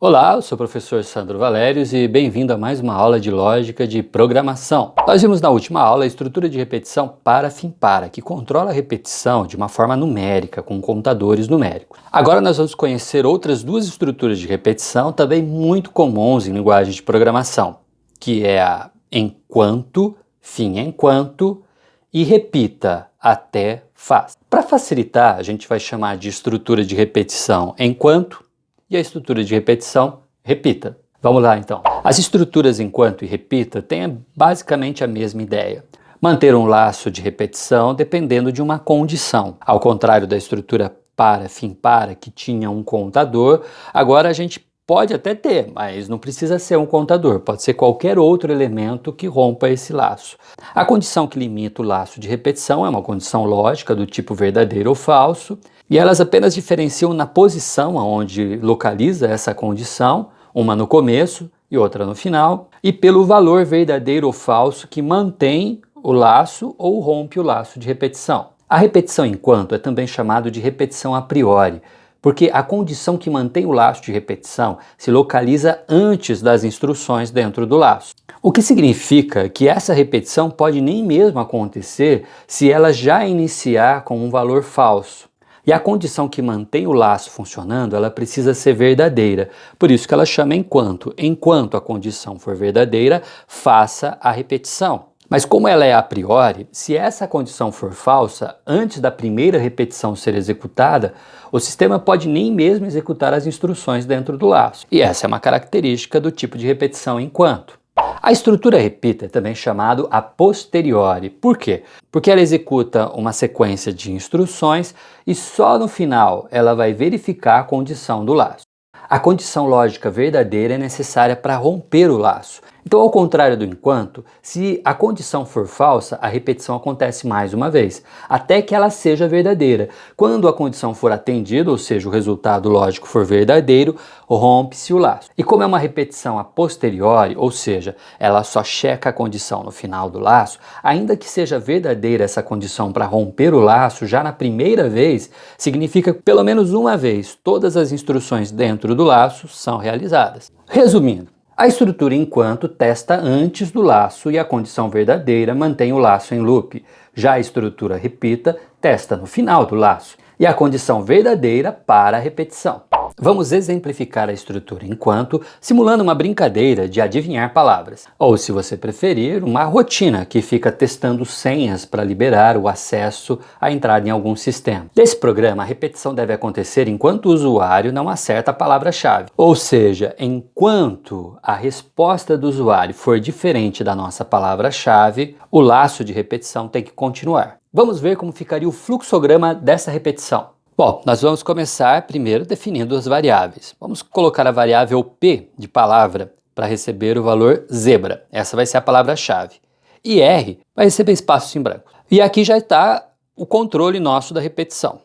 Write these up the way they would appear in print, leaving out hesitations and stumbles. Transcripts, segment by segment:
Olá, eu sou o professor Sandro Valérios e bem-vindo a mais uma aula de lógica de programação. Nós vimos na última aula a estrutura de repetição para-fim-para, que controla a repetição de uma forma numérica, com contadores numéricos. Agora nós vamos conhecer outras duas estruturas de repetição também muito comuns em linguagem de programação, que é a enquanto, fim enquanto e repita até faz. Para facilitar, a gente vai chamar de estrutura de repetição enquanto e a estrutura de repetição repita. Vamos lá então. As estruturas enquanto e repita têm basicamente a mesma ideia. Manter um laço de repetição dependendo de uma condição. Ao contrário da estrutura para-fim-para, que tinha um contador, agora a gente pode até ter, mas não precisa ser um contador, pode ser qualquer outro elemento que rompa esse laço. A condição que limita o laço de repetição é uma condição lógica do tipo verdadeiro ou falso, e elas apenas diferenciam na posição onde localiza essa condição, uma no começo e outra no final, e pelo valor verdadeiro ou falso que mantém o laço ou rompe o laço de repetição. A repetição enquanto é também chamado de repetição a priori, porque a condição que mantém o laço de repetição se localiza antes das instruções dentro do laço. O que significa que essa repetição pode nem mesmo acontecer se ela já iniciar com um valor falso. E a condição que mantém o laço funcionando, ela precisa ser verdadeira. Por isso que ela chama enquanto. Enquanto a condição for verdadeira, faça a repetição. Mas como ela é a priori, se essa condição for falsa, antes da primeira repetição ser executada, o sistema pode nem mesmo executar as instruções dentro do laço. E essa é uma característica do tipo de repetição enquanto. A estrutura repita é também chamado a posteriori. Por quê? Porque ela executa uma sequência de instruções e só no final ela vai verificar a condição do laço. A condição lógica verdadeira é necessária para romper o laço. Então, ao contrário do enquanto, se a condição for falsa, a repetição acontece mais uma vez, até que ela seja verdadeira. Quando a condição for atendida, ou seja, o resultado lógico for verdadeiro, rompe-se o laço. E como é uma repetição a posteriori, ou seja, ela só checa a condição no final do laço, ainda que seja verdadeira essa condição para romper o laço já na primeira vez, significa que pelo menos uma vez todas as instruções dentro do laço são realizadas. Resumindo, a estrutura enquanto testa antes do laço e a condição verdadeira mantém o laço em loop. Já a estrutura repita testa no final do laço e a condição verdadeira para a repetição. Vamos exemplificar a estrutura enquanto simulando uma brincadeira de adivinhar palavras. Ou, se você preferir, uma rotina que fica testando senhas para liberar o acesso à entrada em algum sistema. Nesse programa, a repetição deve acontecer enquanto o usuário não acerta a palavra-chave. Ou seja, enquanto a resposta do usuário for diferente da nossa palavra-chave, o laço de repetição tem que continuar. Vamos ver como ficaria o fluxograma dessa repetição. Bom, nós vamos começar primeiro definindo as variáveis. Vamos colocar a variável P de palavra para receber o valor zebra. Essa vai ser a palavra-chave. E R vai receber espaços em branco. E aqui já está o controle nosso da repetição.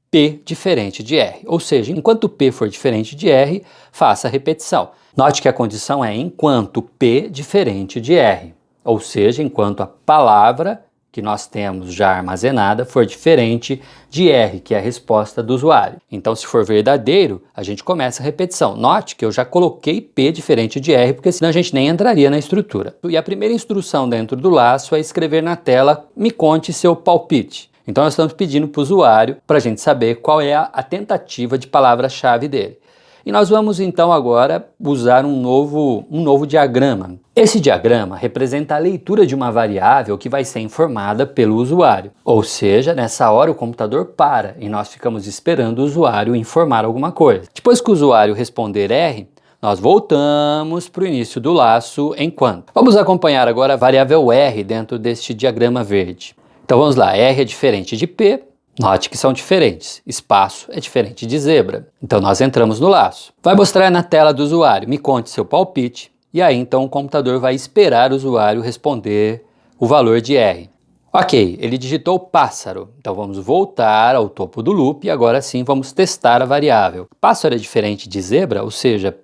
P diferente de R. Ou seja, enquanto P for diferente de R, faça a repetição. Note que a condição é enquanto P diferente de R. Ou seja, enquanto a palavra que nós temos já armazenada for diferente de R, que é a resposta do usuário. Então, se for verdadeiro, a gente começa a repetição. Note que eu já coloquei P diferente de R, porque senão a gente nem entraria na estrutura. E a primeira instrução dentro do laço é escrever na tela, me conte seu palpite. Então, nós estamos pedindo para o usuário para a gente saber qual é a tentativa de palavra-chave dele. E nós vamos então agora usar um novo diagrama. Esse diagrama representa a leitura de uma variável que vai ser informada pelo usuário. Ou seja, nessa hora o computador para e nós ficamos esperando o usuário informar alguma coisa. Depois que o usuário responder R, nós voltamos para o início do laço enquanto. Vamos acompanhar agora a variável R dentro deste diagrama verde. Então vamos lá, R é diferente de P. Note que são diferentes. Espaço é diferente de zebra. Então nós entramos no laço. Vai mostrar na tela do usuário, me conte seu palpite. E aí então o computador vai esperar o usuário responder o valor de R. Ok, ele digitou pássaro. Então vamos voltar ao topo do loop e agora sim vamos testar a variável. Pássaro é diferente de zebra, ou seja,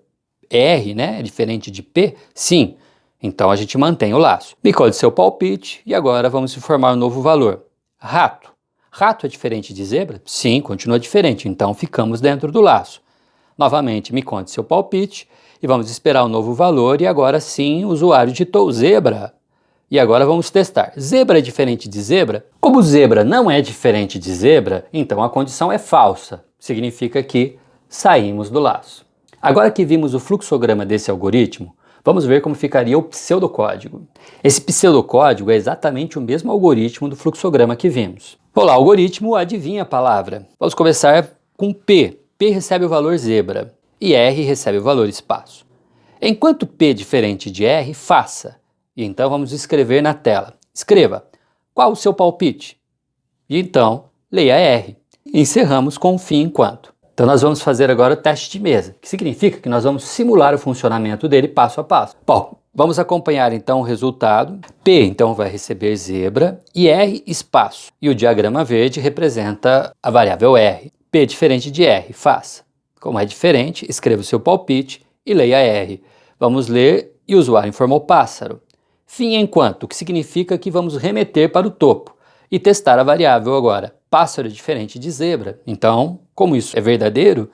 R, né, é diferente de P? Sim. Então a gente mantém o laço. Me conte seu palpite e agora vamos informar um novo valor. Rato. Rato é diferente de zebra? Sim, continua diferente, então ficamos dentro do laço. Novamente, me conte seu palpite e vamos esperar o novo valor e agora sim o usuário digitou zebra. E agora vamos testar. Zebra é diferente de zebra? Como zebra não é diferente de zebra, então a condição é falsa. Significa que saímos do laço. Agora que vimos o fluxograma desse algoritmo, vamos ver como ficaria o pseudocódigo. Esse pseudocódigo é exatamente o mesmo algoritmo do fluxograma que vimos. Olá, algoritmo, adivinha a palavra. Vamos começar com P. P recebe o valor zebra e R recebe o valor espaço. Enquanto P é diferente de R, faça. E então vamos escrever na tela. Escreva. Qual o seu palpite? E então, leia R. Encerramos com o fim enquanto. Então nós vamos fazer agora o teste de mesa, que significa que nós vamos simular o funcionamento dele passo a passo. Bom, vamos acompanhar então o resultado. P então vai receber zebra e R espaço. E o diagrama verde representa a variável R. P é diferente de R, faça. Como é diferente, escreva o seu palpite e leia R. Vamos ler e o usuário informou pássaro. Fim enquanto, o que significa que vamos remeter para o topo e testar a variável agora. Pássaro é diferente de zebra. Então, como isso é verdadeiro,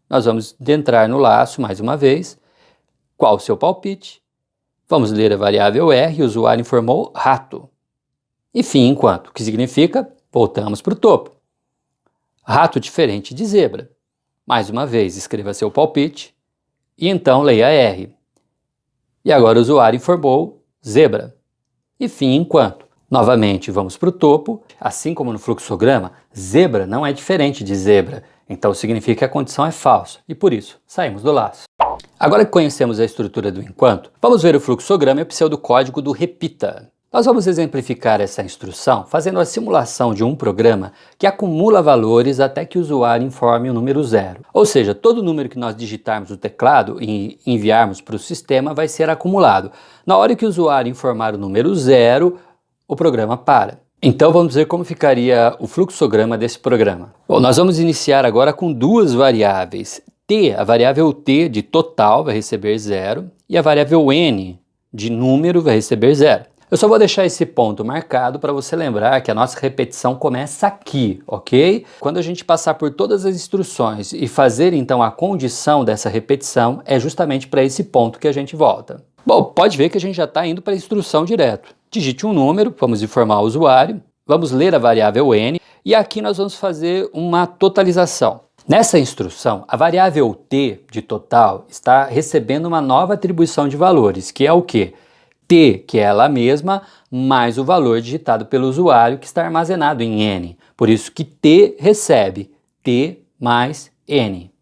nós vamos entrar no laço mais uma vez. Qual o seu palpite? Vamos ler a variável R, o usuário informou rato. E fim enquanto, o que significa voltamos para o topo. Rato diferente de zebra. Mais uma vez, escreva seu palpite e então leia R. E agora o usuário informou zebra. E fim enquanto. Novamente, vamos para o topo. Assim como no fluxograma, zebra não é diferente de zebra. Então significa que a condição é falsa. E por isso, saímos do laço. Agora que conhecemos a estrutura do enquanto, vamos ver o fluxograma e o pseudocódigo do repita. Nós vamos exemplificar essa instrução fazendo a simulação de um programa que acumula valores até que o usuário informe o número zero. Ou seja, todo número que nós digitarmos no teclado e enviarmos para o sistema vai ser acumulado. Na hora que o usuário informar o número zero, o programa para. Então vamos ver como ficaria o fluxograma desse programa. Bom, nós vamos iniciar agora com duas variáveis. T, a variável T de total vai receber zero e a variável N de número vai receber zero. Eu só vou deixar esse ponto marcado para você lembrar que a nossa repetição começa aqui, ok? Quando a gente passar por todas as instruções e fazer então a condição dessa repetição, é justamente para esse ponto que a gente volta. Bom, pode ver que a gente já está indo para a instrução direto. Digite um número, vamos informar o usuário, vamos ler a variável N e aqui nós vamos fazer uma totalização. Nessa instrução, a variável T de total está recebendo uma nova atribuição de valores, que é o quê? T, que é ela mesma, mais o valor digitado pelo usuário que está armazenado em N. Por isso que T recebe T mais N.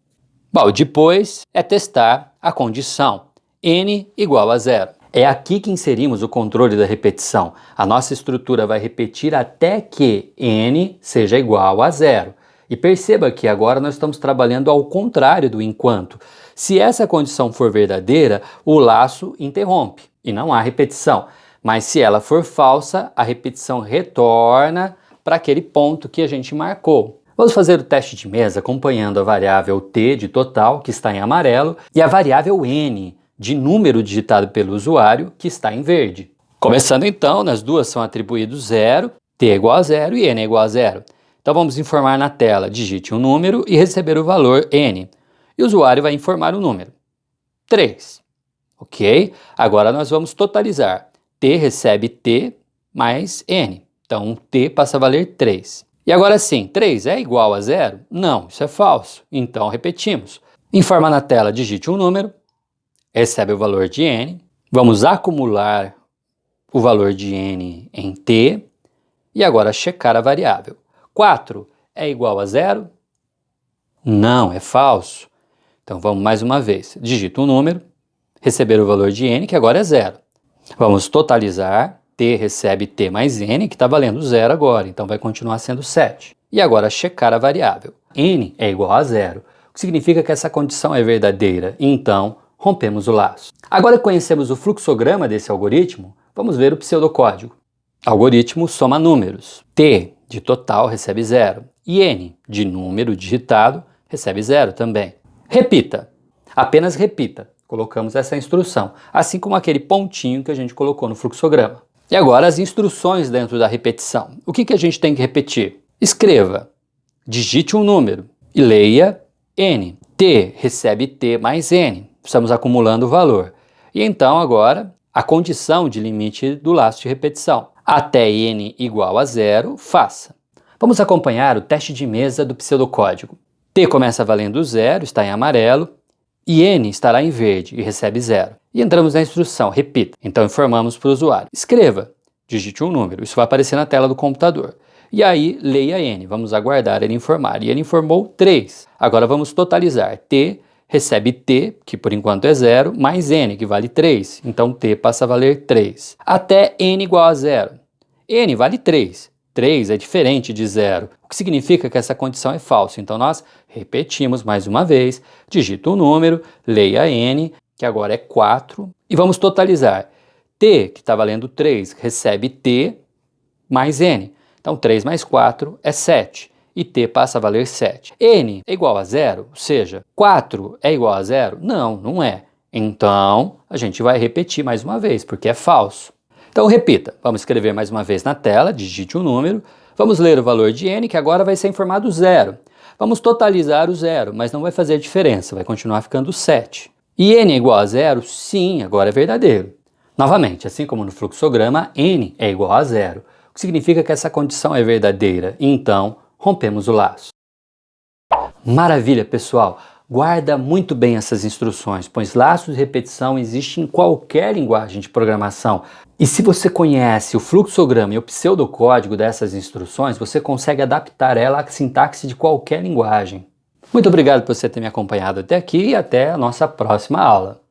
Bom, depois é testar a condição N igual a zero. É aqui que inserimos o controle da repetição. A nossa estrutura vai repetir até que N seja igual a zero. E perceba que agora nós estamos trabalhando ao contrário do enquanto. Se essa condição for verdadeira, o laço interrompe e não há repetição. Mas se ela for falsa, a repetição retorna para aquele ponto que a gente marcou. Vamos fazer o teste de mesa acompanhando a variável T de total, que está em amarelo, e a variável N de número digitado pelo usuário, que está em verde. Começando então, nas duas são atribuídos zero, T é igual a zero e N é igual a zero. Então vamos informar na tela, digite um número e receber o valor N. E o usuário vai informar o número. 3. Ok? Agora nós vamos totalizar. T recebe T mais N. Então T passa a valer 3. E agora sim, 3 é igual a zero? Não, isso é falso. Então repetimos. Informa na tela, digite um número, recebe o valor de N. Vamos acumular o valor de N em T. E agora checar a variável. 4 é igual a zero? Não, é falso. Então vamos mais uma vez. Digita um número, receber o valor de N, que agora é zero. Vamos totalizar. T recebe T mais N, que está valendo zero agora. Então vai continuar sendo 7. E agora checar a variável. N é igual a zero, o que significa que essa condição é verdadeira. Então rompemos o laço. Agora que conhecemos o fluxograma desse algoritmo, vamos ver o pseudocódigo. Algoritmo soma números. T de total recebe zero e N de número digitado recebe zero também. Repita. Apenas repita. Colocamos essa instrução, assim como aquele pontinho que a gente colocou no fluxograma. E agora as instruções dentro da repetição. O que a gente tem que repetir? Escreva, digite um número e leia N. T recebe T mais N. Estamos acumulando o valor. E então agora a condição de limite do laço de repetição. Até N igual a 0, faça. Vamos acompanhar o teste de mesa do pseudocódigo. T começa valendo 0, está em amarelo, e N estará em verde e recebe 0. E entramos na instrução, repita. Então informamos para o usuário. Escreva, digite um número, isso vai aparecer na tela do computador. E aí, leia N, vamos aguardar ele informar. E ele informou 3. Agora vamos totalizar. T recebe T, que por enquanto é 0, mais N, que vale 3. Então T passa a valer 3. Até N igual a 0. N vale 3. 3 é diferente de 0, o que significa que essa condição é falsa. Então nós repetimos mais uma vez, digita o número, leia N, que agora é 4, e vamos totalizar. T, que está valendo 3, recebe T mais N. Então 3 mais 4 é 7, e T passa a valer 7. N é igual a 0, ou seja, 4 é igual a 0? Não, não é. Então a gente vai repetir mais uma vez, porque é falso. Então repita, vamos escrever mais uma vez na tela, digite o número, vamos ler o valor de N, que agora vai ser informado 0. Vamos totalizar o 0, mas não vai fazer diferença, vai continuar ficando 7. E N é igual a 0? Sim, agora é verdadeiro. Novamente, assim como no fluxograma, N é igual a 0, o que significa que essa condição é verdadeira, então rompemos o laço. Maravilha, pessoal! Guarda muito bem essas instruções, pois laços de repetição existem em qualquer linguagem de programação. E se você conhece o fluxograma e o pseudocódigo dessas instruções, você consegue adaptar ela à sintaxe de qualquer linguagem. Muito obrigado por você ter me acompanhado até aqui e até a nossa próxima aula.